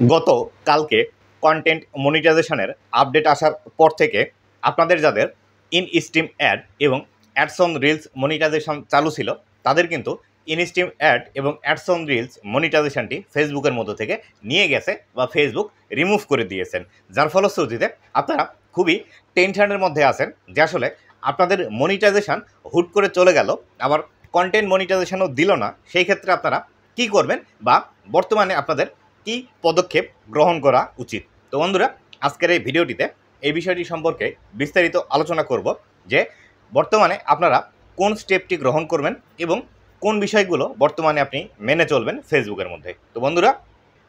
গত কালকে কন্টেন্ট মনিটাইজেশনের আপডেট আসার পর থেকে আপনাদের যাদের ইন স্ট্রিম অ্যাড এবং অ্যাডস অন রিলস মনিটাইজেশন চালু ছিল তাদের কিন্তু ইন স্ট্রিম অ্যাড এবং অ্যাডস অন রিলস মনিটাইজেশনটি ফেসবুকের মধ্য থেকে নিয়ে গেছে বা ফেসবুক রিমুভ করে দিয়েছেন, যার ফলশ্রুতিতে আপনারা খুবই টেনশনের মধ্যে আছেন যে আসলে আপনাদের মনিটাইজেশন হুট করে চলে গেল, আবার কন্টেন্ট মনিটাইজেশনও দিল না। সেই ক্ষেত্রে আপনারা কি করবেন বা বর্তমানে আপনাদের কি পদক্ষেপ গ্রহণ করা উচিত। তো বন্ধুরা, আজকের এই ভিডিওটিতে এই বিষয়টি সম্পর্কে বিস্তারিত আলোচনা করব যে বর্তমানে আপনারা কোন স্টেপটি গ্রহণ করবেন এবং কোন বিষয়গুলো বর্তমানে আপনি মেনে চলবেন ফেসবুকের মধ্যে। তো বন্ধুরা,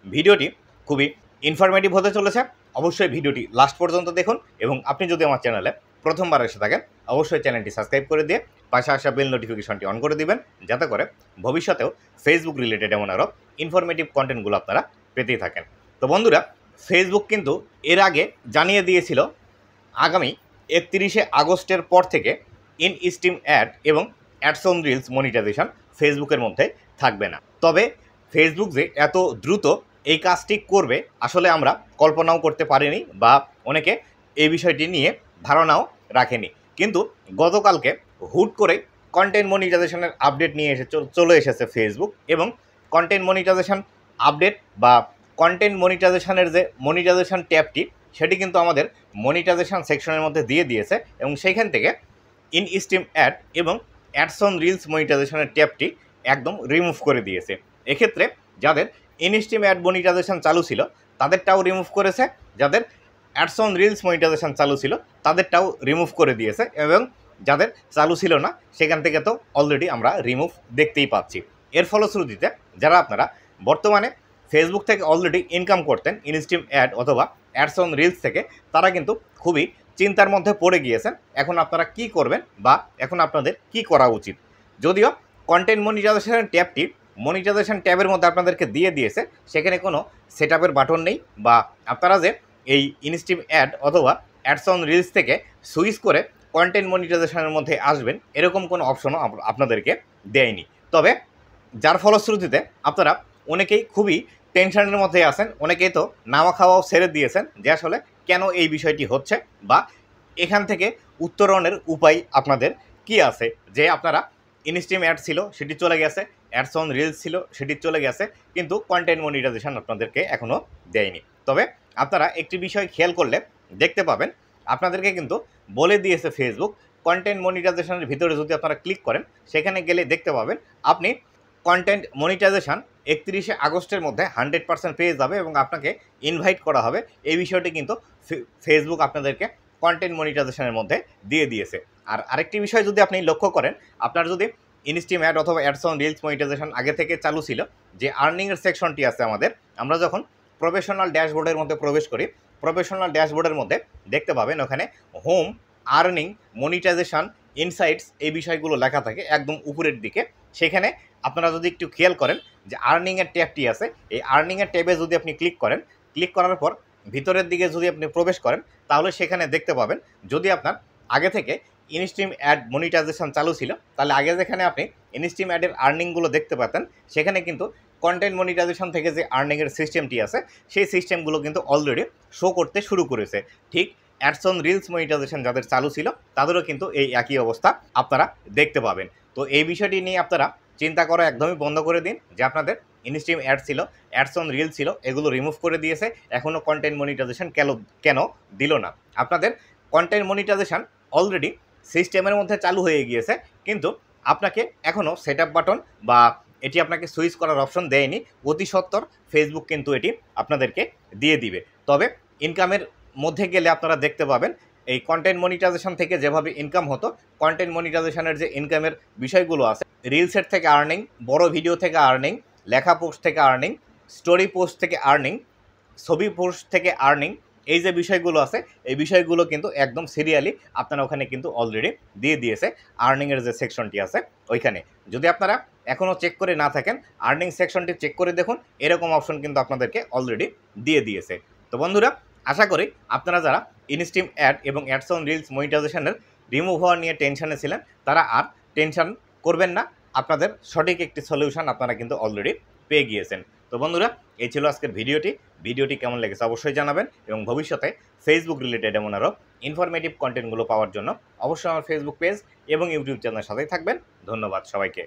ভিডিওটি খুবই ইনফরমেটিভ হতে চলেছে, অবশ্যই ভিডিওটি লাস্ট পর্যন্ত দেখুন এবং আপনি যদি আমার চ্যানেলে প্রথমবার এসে থাকেন অবশ্যই চ্যানেলটি সাবস্ক্রাইব করে দিয়ে পাশে আসা বেল নোটিফিকেশনটি অন করে দিবেন, যাতে করে ভবিষ্যতেও ফেসবুক রিলেটেড এমন আরও ইনফরমেটিভ কন্টেন্টগুলো আপনারা পেতেই থাকেন। তো বন্ধুরা, ফেসবুক কিন্তু এর আগে জানিয়ে দিয়েছিল আগামী 31শে আগস্টের পর থেকে ইন স্ট্রিম অ্যাড এবং অ্যাডস অন রিলস মনিটাইজেশন ফেসবুকের মধ্যে থাকবে না। তবে ফেসবুক যে এত দ্রুত এই কাজটি করবে আসলে আমরা কল্পনাও করতে পারিনি বা অনেকে এই বিষয়টি নিয়ে ধারণাও রাখেনি। কিন্তু গতকালকে হুট করে কন্টেন্ট মনিটাইজেশনের আপডেট নিয়ে চলে এসেছে ফেসবুক, এবং কন্টেন্ট মনিটাইজেশন আপডেট বা কন্টেন্ট মনিটাইজেশনের যে মনিটাইজেশন ট্যাবটি সেটি কিন্তু আমাদের মনিটাইজেশন সেকশনের মধ্যে দিয়ে দিয়েছে, এবং সেইখান থেকে ইন স্ট্রিম অ্যাড এবং অ্যাডস অন রিলস মনিটাইজেশনের ট্যাবটি একদম রিমুভ করে দিয়েছে। এক্ষেত্রে যাদের ইন স্ট্রিম অ্যাড মনিটাইজেশন চালু ছিল তাদেরটাও রিমুভ করেছে, যাদের অ্যাডস অন রিলস মনিটাইজেশন চালু ছিল তাদেরটাও রিমুভ করে দিয়েছে, এবং যাদের চালু ছিল না সেখান থেকে তো অলরেডি আমরা রিমুভ দেখতেই পাচ্ছি। এর ফলশ্রুতিতে যারা আপনারা বর্তমানে ফেসবুক থেকে অলরেডি ইনকাম করতেন ইন স্ট্রিম অ্যাড অথবা অ্যাডস অন রিলস থেকে, তারা কিন্তু খুবই চিন্তার মধ্যে পড়ে গিয়েছেন এখন আপনারা কি করবেন বা এখন আপনাদের কি করা উচিত। যদিও কন্টেন্ট মনিটাইজেশন ট্যাবটি মনিটাইজেশন ট্যাবের মধ্যে আপনাদেরকে দিয়ে দিয়েছে, সেখানে কোনো সেট আপের বাটন নেই, বা আপনারা যে এই ইনস্ট্রিম অ্যাড অথবা অ্যাডস অন রিলস থেকে সুইচ করে কন্টেন্ট মনিটাইজেশনের মধ্যে আসবেন এরকম কোনো অপশনও আপনাদেরকে দেয়নি। তবে যার ফলশ্রুতিতে আপনারা অনেকেই খুবই টেনশনের মধ্যে আছেন, অনেকেই তো নাওয়া খাওয়াও ছেড়ে দিয়েছেন যে আসলে কেন এই বিষয়টি হচ্ছে বা এখান থেকে উত্তরণের উপায় আপনাদের কি আছে। যে আপনারা ইনস্ট্রিম অ্যাড ছিল সেটি চলে গেছে, অ্যাডস অন রিলস ছিল সেটি চলে গেছে, কিন্তু কন্টেন্ট মনিটাইজেশন আপনাদেরকে এখনও দেয়নি। তবে আপনারা একটি বিষয় খেয়াল করলে দেখতে পাবেন, আপনাদেরকে কিন্তু বলে দিয়েছে ফেসবুক কন্টেন্ট মনিটাইজেশনের ভিতরে যদি আপনারা ক্লিক করেন সেখানে গেলে দেখতে পাবেন আপনি কন্টেন্ট মনিটাইজেশন 31শে আগস্টের মধ্যে 100% পেয়ে যাবে এবং আপনাকে ইনভাইট করা হবে। এই বিষয়টি কিন্তু ফেসবুক আপনাদেরকে কন্টেন্ট মনিটাইজেশনের মধ্যে দিয়ে দিয়েছে। আর আরেকটি বিষয় যদি আপনি লক্ষ্য করেন, আপনার যদি ইনস্ট্রিম অ্যাড অথবা অ্যাডস অন রিলস মনিটাইজেশন আগে থেকে চালু ছিল, যে আর্নিংয়ের সেকশনটি আছে আমাদের, আমরা যখন প্রফেশনাল ড্যাশবোর্ডের মধ্যে প্রবেশ করি, প্রফেশনাল ড্যাশবোর্ডের মধ্যে দেখতে পাবেন ওখানে হোম, আর্নিং, মনিটাইজেশন, ইনসাইটস এই বিষয়গুলো লেখা থাকে একদম উপরের দিকে। সেখানে আপনারা যদি একটু খেয়াল করেন যে আর্নিংয়ের ট্যাবটি আছে, এই আর্নিংয়ের ট্যাবে যদি আপনি ক্লিক করেন, ক্লিক করার পর ভিতরের দিকে যদি আপনি প্রবেশ করেন তাহলে সেখানে দেখতে পাবেন যদি আপনার আগে থেকে ইনস্ট্রিম অ্যাড মনিটাইজেশন চালু ছিল তাহলে আগে যেখানে আপনি ইনস্ট্রিম অ্যাডের আর্নিংগুলো দেখতে পেতেন সেখানে কিন্তু কন্টেন্ট মনিটাইজেশন থেকে যে আর্নিংয়ের সিস্টেমটি আছে সেই সিস্টেমগুলো কিন্তু অলরেডি শো করতে শুরু করেছে। ঠিক অ্যাডস অন রিলস মনিটাইজেশন যাদের চালু ছিল তাদেরও কিন্তু এই একই অবস্থা আপনারা দেখতে পাবেন। তো এই বিষয়টি নিয়ে আপনারা চিন্তা করা একদমই বন্ধ করে দিন যে আপনাদের ইনস্ট্রিম অ্যাড ছিল, অ্যাডস অন রিল ছিল, এগুলো রিমুভ করে দিয়েছে, এখনও কন্টেন্ট মনিটাইজেশন কেন দিল না। আপনাদের কন্টেন্ট মনিটাইজেশন অলরেডি সিস্টেমের মধ্যে চালু হয়ে গিয়েছে, কিন্তু আপনাকে এখনও সেট আপ বাটন বা এটি আপনাকে সুইচ করার অপশন দেয়নি। অতি সত্বর ফেসবুক কিন্তু এটি আপনাদেরকে দিয়ে দিবে। তবে ইনকামের মধ্যে গেলে আপনারা দেখতে পাবেন এই কন্টেন্ট মনিটাইজেশন থেকে যেভাবে ইনকাম হতো, কন্টেন্ট মনিটাইজেশনের যে ইনকামের বিষয়গুলো আছে, রিলসের থেকে আর্নিং, বড় ভিডিও থেকে আর্নিং, লেখা পোস্ট থেকে আর্নিং, স্টোরি পোস্ট থেকে আর্নিং, ছবি পোস্ট থেকে আর্নিং, এই যে বিষয়গুলো আছে এই বিষয়গুলো কিন্তু একদম সিরিয়ালি আপনারা ওখানে কিন্তু অলরেডি দিয়ে দিয়েছে। আর্নিংয়ের যে সেকশনটি আছে ওইখানে যদি আপনারা এখনও চেক করে না থাকেন, আর্নিং সেকশনটি চেক করে দেখুন, এরকম অপশন কিন্তু আপনাদেরকে অলরেডি দিয়ে দিয়েছে। তো বন্ধুরা, আশা করি আপনারা যারা ইনস্ট্রিম অ্যাড এবং অ্যাডস অন রিলস মনিটাইজেশনের রিমুভ হওয়া নিয়ে টেনশনে ছিলেন তারা আর টেনশন করবেন না, আপনাদের সঠিক একটি সলিউশন আপনারা কিন্তু অলরেডি পেয়ে গিয়েছেন। তো বন্ধুরা, এই ছিল আজকের ভিডিওটি। ভিডিওটি কেমন লেগেছে অবশ্যই জানাবেন এবং ভবিষ্যতে ফেসবুক রিলেটেড এমন আরও ইনফরমেটিভ কন্টেন্টগুলো পাওয়ার জন্য অবশ্যই আমার ফেসবুক পেজ এবং ইউটিউব চ্যানেলের সাথেই থাকবেন। ধন্যবাদ সবাইকে।